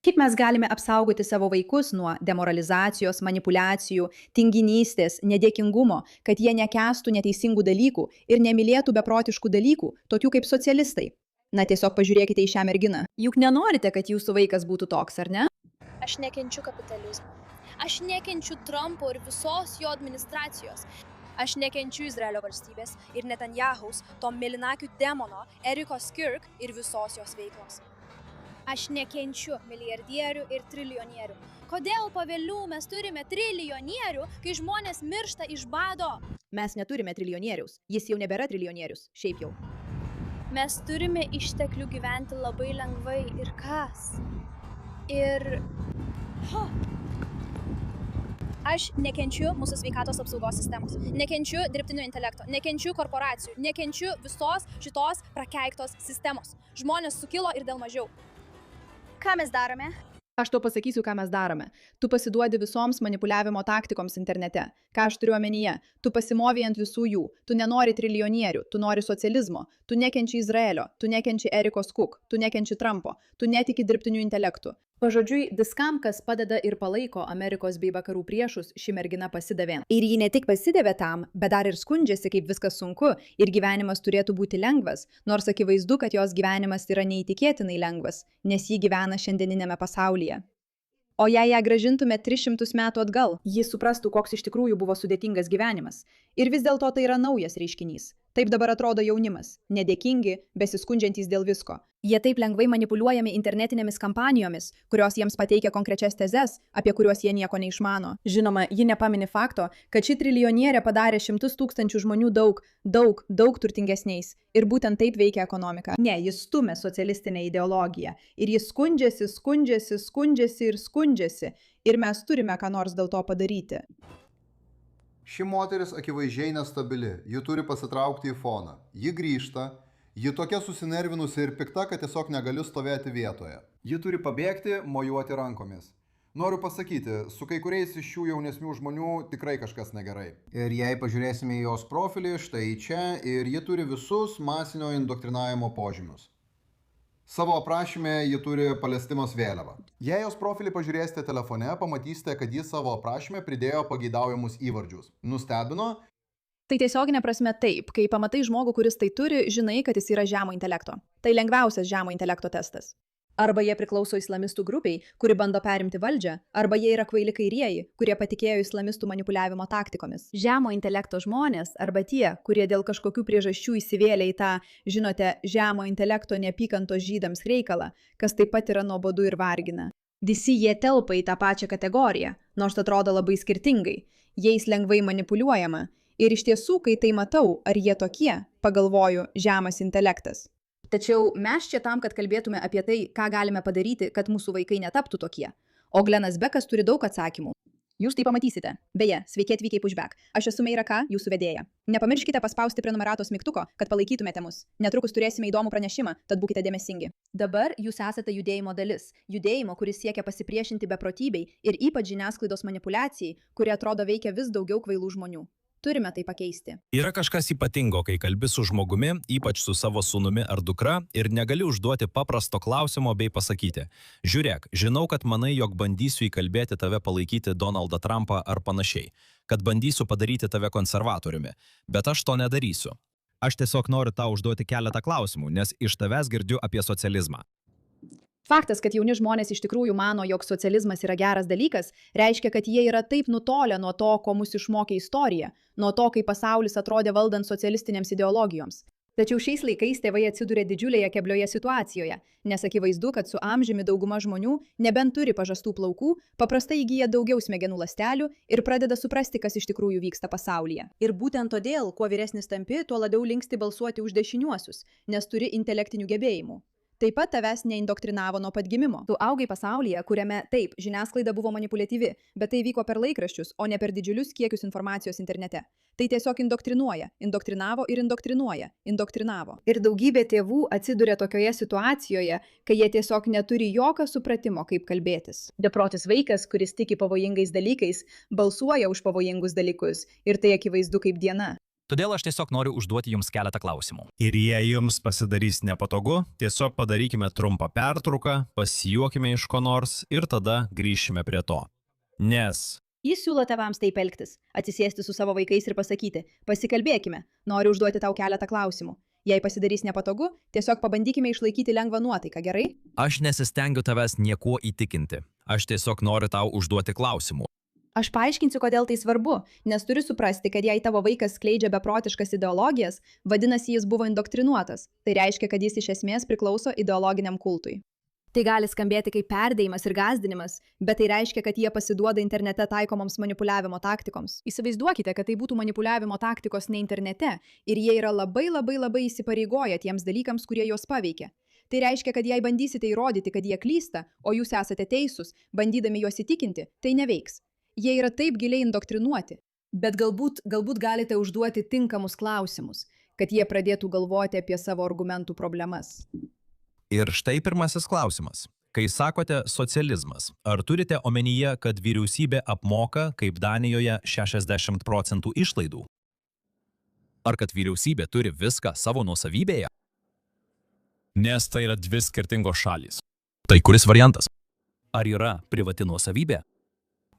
Kaip mes galime apsaugoti savo vaikus nuo demoralizacijos, manipulacijų, tinginystės, nedėkingumo, kad jie nekęstų neteisingų dalykų ir nemylėtų beprotiškų dalykų, tokių kaip socialistai? Na tiesiog pažiūrėkite į šią merginą. Juk nenorite, kad jūsų vaikas būtų toks, ar ne? Aš nekenčiu kapitalizmo. Aš nekenčiu Trumpo ir visos jo administracijos. Aš nekenčiu Izraelio valstybės ir Netanjahaus, to mėlynakių demono, Erikos Kirk ir visos jos veiklos. Aš nekenčiu milijardierių ir triljonierių. Kodėl pavėlių mes turime triljonierių, kai žmonės miršta iš bado? Mes neturime triljonieriaus. Jis jau nebėra triljonierius. Šiaip jau. Mes turime išteklių gyventi labai lengvai. Ir kas? Aš nekenčiu mūsų sveikatos apsaugos sistemos. Nekenčiu dirbtinio intelekto. Nekenčiu korporacijų. Nekenčiu visos šitos prakeiktos sistemos. Žmonės sukilo ir dėl mažiau. Ką mes darome? Aš to pasakysiu, ką mes darome. Tu pasiduodi visoms manipuliavimo taktikoms internete. Ką aš turiu omenyje? Tu pasimovi ant visų jų. Tu nenori triljonierių, tu nori socializmo. Tu nekenči Izraelio, tu nekenči Erikos Cook, tu nekenči Trumpo, tu netiki dirbtiniu intelektu. Pažodžiui, viskam, kas padeda ir palaiko Amerikos bei vakarų priešus, ši mergina pasidavė. Ir ji ne tik pasidavė tam, bet dar ir skundžiasi, kaip viskas sunku ir gyvenimas turėtų būti lengvas, nors akivaizdu, kad jos gyvenimas yra neįtikėtinai lengvas, nes ji gyvena šiandieninėme pasaulyje. O jei ją grąžintume 300 metų atgal, ji suprastų, koks iš tikrųjų buvo sudėtingas gyvenimas. Ir vis dėlto tai yra naujas reiškinys. Taip dabar atrodo jaunimas, nedėkingi, besiskundžiantys dėl visko. Jie taip lengvai manipuliuojami internetinėmis kampanijomis, kurios jiems pateikia konkrečias tezes, apie kuriuos jie nieko neišmano. Žinoma, ji nepamini fakto, kad ši trilijonierė padarė 100 000 žmonių daug turtingesniais. Ir būtent taip veikia ekonomika. Ne, jis stumia socialistinę ideologiją. Ir jis skundžiasi. Ir mes turime ką nors dėl to padaryti. Ši moteris akivaizdžiai nestabili, ji turi pasitraukti į foną. Ji grįžta, ji tokia susinervinusi ir pikta, kad tiesiog negali stovėti vietoje. Ji turi pabėgti, mojuoti rankomis. Noriu pasakyti, su kai kuriais iš šių jaunesnių žmonių tikrai kažkas negerai. Ir jei pažiūrėsime į jos profilį, štai čia, ir ji turi visus masinio indoktrinavimo požymius. Savo aprašyme ji turi Palestinos vėliavą. Jei jos profilį pažiūrėsite telefone, pamatysite, kad ji savo aprašyme pridėjo pageidaujamus įvardžius. Nustebino? Tai tiesioginė prasme taip, kai pamatai žmogų, kuris tai turi, žinai, kad jis yra žemo intelekto. Tai lengviausias žemo intelekto testas. Arba jie priklauso islamistų grupiai, kuri bando perimti valdžią, arba jie yra kvaili kairieji, kurie patikėjo islamistų manipuliavimo taktikomis. Žemo intelekto žmonės, arba tie, kurie dėl kažkokių priežasčių įsivėlė į tą, žinote, žemo intelekto neapykantos žydams reikalą, kas taip pat yra nuobodu ir vargina. Visi jie telpa į tą pačią kategoriją, nors atrodo labai skirtingai, jais lengvai manipuliuojama. Ir iš tiesų, kai tai matau, ar jie tokie, pagalvoju, žemas intelektas. Tačiau mes čia tam, kad kalbėtume apie tai, ką galime padaryti, kad mūsų vaikai netaptų tokie. O Glenas Bekas turi daug atsakymų. Jūs tai pamatysite. Beje, sveiki atvykę į Pushback. Aš esu Meira K, jūsų vedėja. Nepamirškite paspausti prenumeratos mygtuko, kad palaikytumėte mus. Netrukus turėsime įdomų pranešimą, tad būkite dėmesingi. Dabar jūs esate judėjimo dalis. Judėjimo, kuris siekia pasipriešinti beprotybei ir ypač žiniasklaidos manipuliacijai, kuri atrodo veikia vis daugiau kvailų žmonių. Turime tai pakeisti. Yra kažkas ypatingo, kai kalbi su žmogumi, ypač su savo sūnumi ar dukra, ir negali užduoti paprasto klausimo bei pasakyti: žiūrėk, žinau, kad manai, jog bandysiu įkalbėti tave palaikyti Donaldą Trumpą ar panašiai, kad bandysiu padaryti tave konservatoriumi, bet aš to nedarysiu. Aš tiesiog noriu tau užduoti keletą klausimų, nes iš tavęs girdžiu apie socializmą. Faktas, kad jauni žmonės iš tikrųjų mano, jog socializmas yra geras dalykas, reiškia, kad jie yra taip nutolę nuo to, ko mus išmokė istorija, nuo to, kaip pasaulis atrodė valdant socialistinėms ideologijoms. Tačiau šiais laikais tėvai atsiduria didžiulėje keblioje situacijoje, nes akivaizdu, kad su amžiumi dauguma žmonių, nebent turi pažastų plaukų, paprastai įgyja daugiau smegenų ląstelių ir pradeda suprasti, kas iš tikrųjų vyksta pasaulyje. Ir būtent todėl, kuo vyresnis tampi, tuo labiau linksti balsuoti už dešiniuosius, nes turi intelektinių gebėjimų. Taip pat tavęs neindoktrinavo nuo pat gimimo. Tu augai pasaulyje, kuriame taip, žiniasklaida buvo manipuliatyvi, bet tai vyko per laikraščius, o ne per didžiulius kiekius informacijos internete. Tai tiesiog indoktrinuoja, indoktrinavo ir indoktrinuoja, indoktrinavo. Ir daugybė tėvų atsiduria tokioje situacijoje, kai jie tiesiog neturi jokio supratimo, kaip kalbėtis. Beprotis vaikas, kuris tiki pavojingais dalykais, balsuoja už pavojingus dalykus ir tai akivaizdu kaip diena. Todėl aš tiesiog noriu užduoti jums keletą klausimų. Ir jei jums pasidarys nepatogu, tiesiog padarykime trumpą pertrauką, pasijuokime iš ko nors ir tada grįšime prie to. Nes Jis siūlo tėvams taip elgtis, atsisėsti su savo vaikais ir pasakyti, pasikalbėkime, noriu užduoti tau keletą klausimų. Jei pasidarys nepatogu, tiesiog pabandykime išlaikyti lengvą nuotaiką, gerai? Aš nesistengiu tavęs niekuo įtikinti. Aš tiesiog noriu tau užduoti klausimų. Aš paaiškinsiu, kodėl tai svarbu, nes turi suprasti, kad jei tavo vaikas skleidžia beprotiškas ideologijas, vadinasi, jis buvo indoktrinuotas. Tai reiškia, kad jis iš esmės priklauso ideologiniam kultui. Tai gali skambėti kaip perdėjimas ir gąsdinimas, bet tai reiškia, kad jie pasiduoda internete taikomoms manipuliavimo taktikoms. Įsivaizduokite, kad tai būtų manipuliavimo taktikos ne internete ir jie yra labai įsipareigoję tiems dalykams, kurie juos paveikia. Tai reiškia, kad jei bandysite įrodyti, kad jie klysta, o jūs esate teisūs, bandydami juos įtikinti, tai neveiks. Jie yra taip giliai indoktrinuoti. Bet galbūt galite užduoti tinkamus klausimus, kad jie pradėtų galvoti apie savo argumentų problemas. ir štai pirmasis klausimas. Kai sakote socializmas, ar turite omenyje, kad vyriausybė apmoka, kaip Danijoje, 60% išlaidų? Ar kad vyriausybė turi viską savo nuosavybėje? Nes tai yra dvi skirtingos šalys. Tai kuris variantas? Ar yra privati nuosavybė?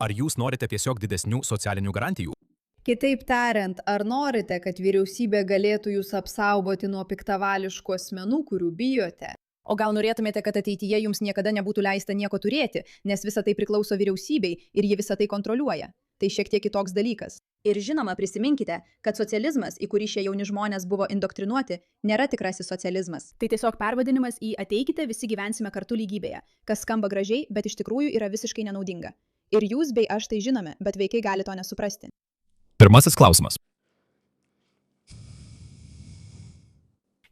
Ar jūs norite tiesiog didesnių socialinių garantijų? Kitaip tariant, ar norite, kad vyriausybė galėtų jūs apsaugoti nuo piktavališkų asmenų, kurių bijote? O gal norėtumėte, kad ateityje jums niekada nebūtų leista nieko turėti, nes visa tai priklauso vyriausybei ir ji visą tai kontroliuoja? Tai šiek tiek kitoks dalykas. Ir žinoma, prisiminkite, kad socializmas, į kurį šie jauni žmonės buvo indoktrinuoti, nėra tikrasis socializmas. Tai tiesiog pervadinimas į ateikite, visi gyvensime kartu lygybėje, kas skamba gražiai, bet iš tikrųjų yra visiškai nenaudinga. Ir jūs bei aš tai žinome, bet vaikai gali to nesuprasti. Pirmasis klausimas.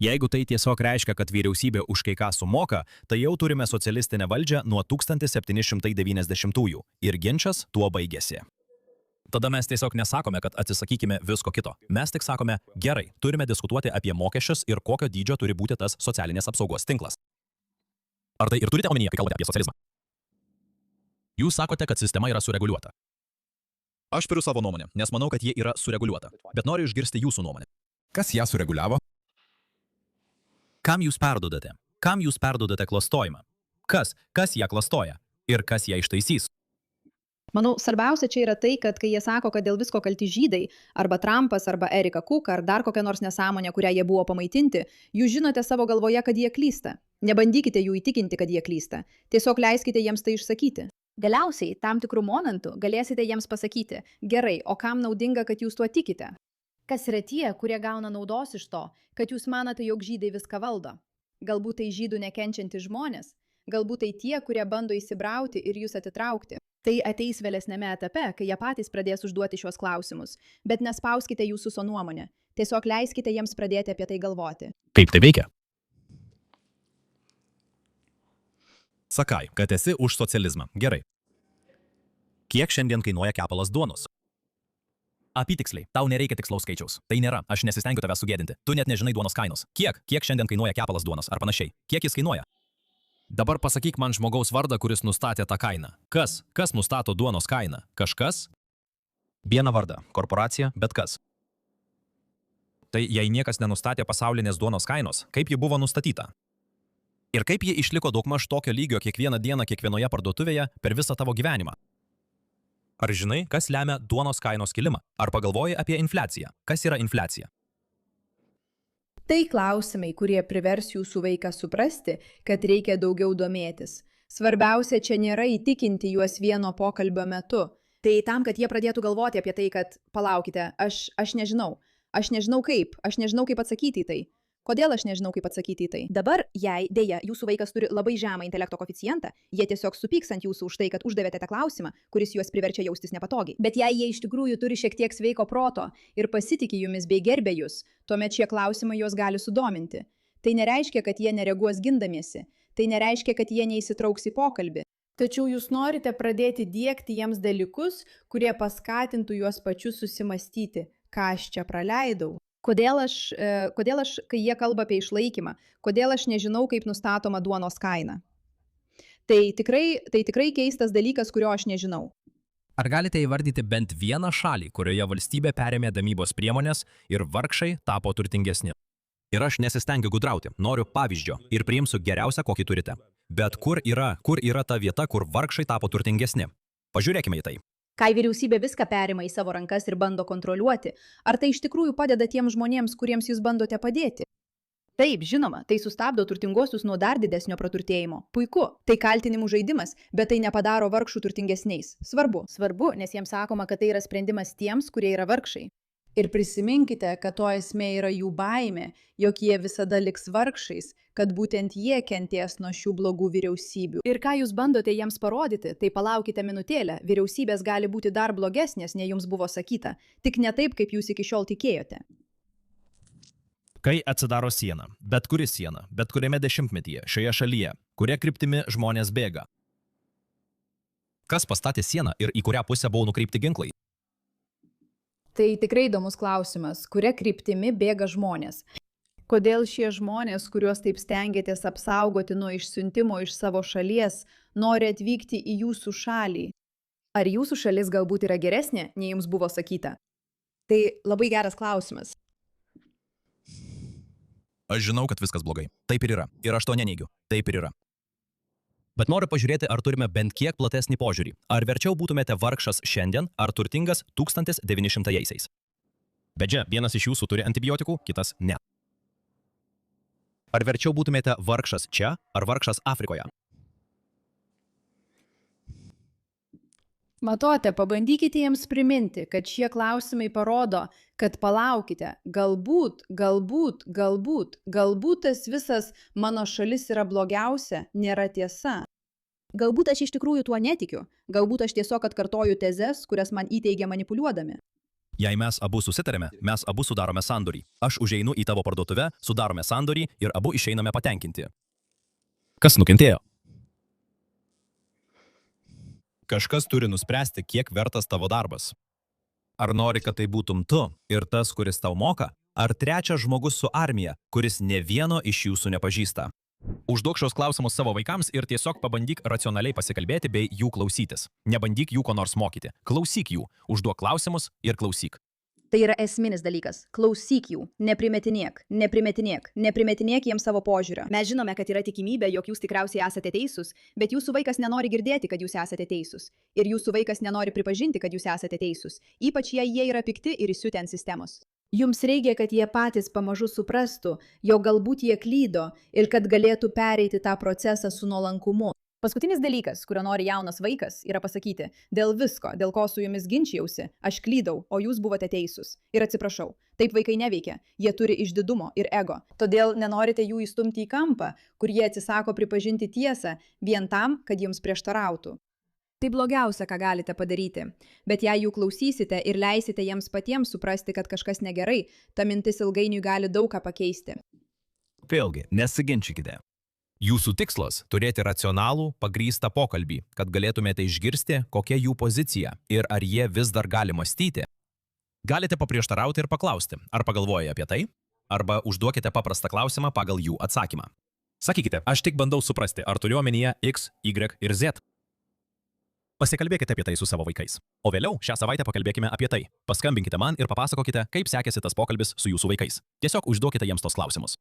Jeigu tai tiesiog reiškia, kad vyriausybė už kai ką sumoka, tai jau turime socialistinę valdžią nuo 1790-ųjų ir ginčas tuo baigėsi. Tada mes tiesiog nesakome, kad atsisakykime visko kito. Mes tik sakome, gerai, turime diskutuoti apie mokesčius ir kokio dydžio turi būti tas socialinės apsaugos tinklas. Ar tai ir turite omenyje, kai kalbate apie socializmą? Jūs sakote, kad sistema yra sureguliuota. Aš turiu savo nuomonę, nes manau, kad ji yra sureguliuota, bet noriu išgirsti jūsų nuomonę. Kas ją sureguliavo? Kam jūs perdodate? Kam jūs perdodate klastojimą? Kas ją klastoja? Ir kas ją ištaisys? Manau, svarbiausia čia yra tai, kad kai jie sako, kad dėl visko kalti žydai, arba Trumpas, arba Erika Cook, ar dar kokia nors nesąmonė, kurią jie buvo pamaitinti, jūs žinote savo galvoje, kad jie klysta. Nebandykite jų įtikinti, kad jie klysta. Tiesiog leiskite jiems tai išsakyti. Galiausiai, tam tikrų momentų galėsite jiems pasakyti, gerai, o kam naudinga, kad jūs tuo tikite? Kas yra tie, kurie gauna naudos iš to, kad jūs manote, jog žydai viską valdo? Galbūt tai žydų nekenčiantys žmonės? Galbūt tai tie, kurie bando įsibrauti ir jūs atitraukti? Tai ateis vėlesnėme etape, kai jie patys pradės užduoti šios klausimus. Bet nespauskite jūsų savo nuomonę. Tiesiog leiskite jiems pradėti apie tai galvoti. Kaip tai veikia? Sakai, kad esi už socializmą. Gerai. Kiek šiandien kainuoja kepalas duonos? Apytiksliai, tau nereikia tikslaus skaičiaus. Tai nėra, aš nesistengiu tavęs sugėdinti. Tu net nežinai duonos kainos. Kiek šiandien kainuoja kepalas duonos ar panašiai? Kiek jis kainuoja? Dabar pasakyk man žmogaus vardą, kuris nustatė tą kainą. Kas nustato duonos kainą? Kažkas? Vieną vardą, korporacija, bet kas. Tai jei niekas nenustatė pasaulinės duonos kainos, kaip ji buvo nustatyta? Ir kaip ji išliko daugmaž tokio lygio kiekvieną dieną kiekvienoje parduotuvėje per visą tavo gyvenimą? Ar žinai, kas lemia duonos kainos kilimą? Ar pagalvoji apie infliaciją? Kas yra infliacija? Tai klausimai, kurie privers jūsų vaiką suprasti, kad reikia daugiau domėtis. Svarbiausia čia nėra įtikinti juos vieno pokalbio metu. Tai tam, kad jie pradėtų galvoti apie tai, kad palaukite, aš nežinau kaip atsakyti į tai. Kodėl aš nežinau, kaip atsakyti į tai? Dabar, jei, dėja, jūsų vaikas turi labai žemą intelekto koeficientą, jie tiesiog supyks ant jūsų už tai, kad uždavėte tą klausimą, kuris juos priverčia jaustis nepatogiai. Bet jei jie iš tikrųjų turi šiek tiek sveiko proto ir pasitiki jumis bei gerbia jūs, tuomet šie klausimai juos gali sudominti. Tai nereiškia, kad jie nereaguos gindamiesi. Tai nereiškia, kad jie neįsitrauks į pokalbį. Tačiau jūs norite pradėti diegti jiems dalykus, kurie paskatintų juos pačius susimastyti, ką aš čia praleidau. Kodėl aš, kai jie kalba apie išlaikymą, kodėl aš nežinau, kaip nustatoma duonos kaina? Tai tikrai keistas dalykas, kurio aš nežinau. Ar galite įvardyti bent vieną šalį, kurioje valstybė perėmė gamybos priemonės ir vargšai tapo turtingesni? Ir aš nesistengiu gudrauti, noriu pavyzdžio ir priimsiu geriausią, kokį turite. Bet kur yra ta vieta, kur vargšai tapo turtingesni? Pažiūrėkime į tai. Kai vyriausybė viską perima į savo rankas ir bando kontroliuoti, ar tai iš tikrųjų padeda tiems žmonėms, kuriems jūs bandote padėti? Taip, žinoma, tai sustabdo turtinguosius nuo dar didesnio praturtėjimo. Puiku, tai kaltinimų žaidimas, bet tai nepadaro vargšų turtingesniais. Svarbu, nes jiems sakoma, kad tai yra sprendimas tiems, kurie yra vargšai. Ir prisiminkite, kad to esmė yra jų baimė, jog jie visada liks vargšais, kad būtent jie kenties nuo šių blogų vyriausybių. Ir ką jūs bandote jiems parodyti, tai palaukite minutėlę, vyriausybės gali būti dar blogesnės, nei jums buvo sakyta, tik ne taip, kaip jūs iki šiol tikėjote. Kai atsidaro siena, bet kuri siena, bet kuriame dešimtmetyje, šioje šalyje, kuria kryptimi žmonės bėga. Kas pastatė sieną ir į kurią pusę buvo nukreipti ginklai? Tai tikrai įdomus klausimas, kuria kryptimi bėga žmonės. Kodėl šie žmonės, kuriuos taip stengiatės apsaugoti nuo išsiuntimo iš savo šalies, nori atvykti į jūsų šalį? Ar jūsų šalis galbūt yra geresnė, nei jums buvo sakyta? Tai labai geras klausimas. Aš žinau, kad viskas blogai. Taip ir yra. Ir aš to neneigiu. Taip ir yra. Bet noriu pažiūrėti, ar turime bent kiek platesnį požiūrį. Ar verčiau būtumėte vargšas šiandien, ar turtingas 1900-aisiais? Bet čia, vienas iš jūsų turi antibiotikų, kitas ne. Ar verčiau būtumėte vargšas čia, ar vargšas Afrikoje? Matote, pabandykite jiems priminti, kad šie klausimai parodo, kad palaukite, galbūt tas visas mano šalis yra blogiausia, nėra tiesa. Galbūt aš iš tikrųjų tuo netikiu, galbūt aš tiesiog atkartoju tezes, kurias man įteigia manipuliuodami. Jei mes abu susitarėme, mes abu sudarome sandorį. Aš užeinu į tavo parduotuvę, sudarome sandorį ir abu išeiname patenkinti. Kas nukentėjo? Kažkas turi nuspręsti, kiek vertas tavo darbas. Ar nori, kad tai būtum tu ir tas, kuris tau moka, ar trečias žmogus su armija, kuris ne vieno iš jūsų nepažįsta? Užduok šios klausimus savo vaikams ir tiesiog pabandyk racionaliai pasikalbėti bei jų klausytis. Nebandyk jų ko nors mokyti. Klausyk jų, užduok klausimus ir klausyk. Tai yra esminis dalykas. Klausyk jų, neprimetinėk jiems savo požiūrio. Mes žinome, kad yra tikimybė, jog jūs tikriausiai esate teisūs, bet jūsų vaikas nenori girdėti, kad jūs esate teisūs. Ir jūsų vaikas nenori pripažinti, kad jūs esate teisūs, ypač jei jie yra pikti ir įsiutę ant sistemos. Jums reikia, kad jie patys pamažu suprastų, jog galbūt jie klydo ir kad galėtų pereiti tą procesą su nuolankumu. Paskutinis dalykas, kurio nori jaunas vaikas, yra pasakyti, dėl visko, dėl ko su jumis ginčijausi, aš klydau, o jūs buvote teisūs. Ir atsiprašau, taip vaikai neveikia, jie turi išdidumo ir ego. Todėl nenorite jų įstumti į kampą, kur jie atsisako pripažinti tiesą, vien tam, kad jums prieštarautų. Tai blogiausia, ką galite padaryti. Bet jei jų klausysite ir leisite jiems patiems suprasti, kad kažkas negerai, ta mintis ilgainiui gali daug ką pakeisti. Vėlgi, nesiginčykite. Jūsų tikslas – turėti racionalų, pagrįstą pokalbį, kad galėtumėte išgirsti, kokia jų pozicija ir ar jie vis dar gali mąstyti. Galite paprieštarauti ir paklausti, ar pagalvoja apie tai, arba užduokite paprastą klausimą pagal jų atsakymą. Sakykite, aš tik bandau suprasti, ar turiu omenyje X, Y ir Z. Pasikalbėkite apie tai su savo vaikais. O vėliau šią savaitę pakalbėkime apie tai. Paskambinkite man ir papasakokite, kaip sekėsi tas pokalbis su jūsų vaikais. Tiesiog užduokite jiems tos klausimus.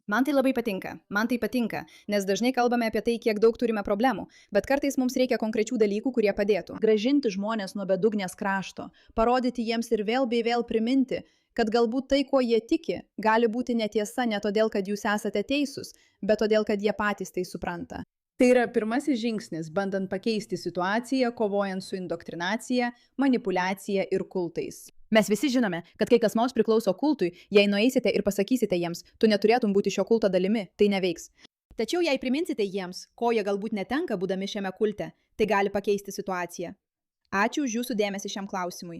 Man tai labai patinka, nes dažnai kalbame apie tai, kiek daug turime problemų, bet kartais mums reikia konkrečių dalykų, kurie padėtų. Gražinti žmonės nuo bedugnės krašto, parodyti jiems ir vėl bei vėl priminti, kad galbūt tai, kuo jie tiki, gali būti netiesa ne todėl, kad jūs esate teisūs, bet todėl, kad jie patys tai supranta. Tai yra pirmasis žingsnis, bandant pakeisti situaciją, kovojant su indoktrinacija, manipuliacija ir kultais. Mes visi žinome, kad kai kas nors priklauso kultui, jei nueisite ir pasakysite jiems, tu neturėtum būti šio kulto dalimi, tai neveiks. Tačiau jei priminsite jiems, ko jie galbūt netenka būdami šiame kulte, tai gali pakeisti situaciją. Ačiū už jūsų dėmesį šiam klausimui.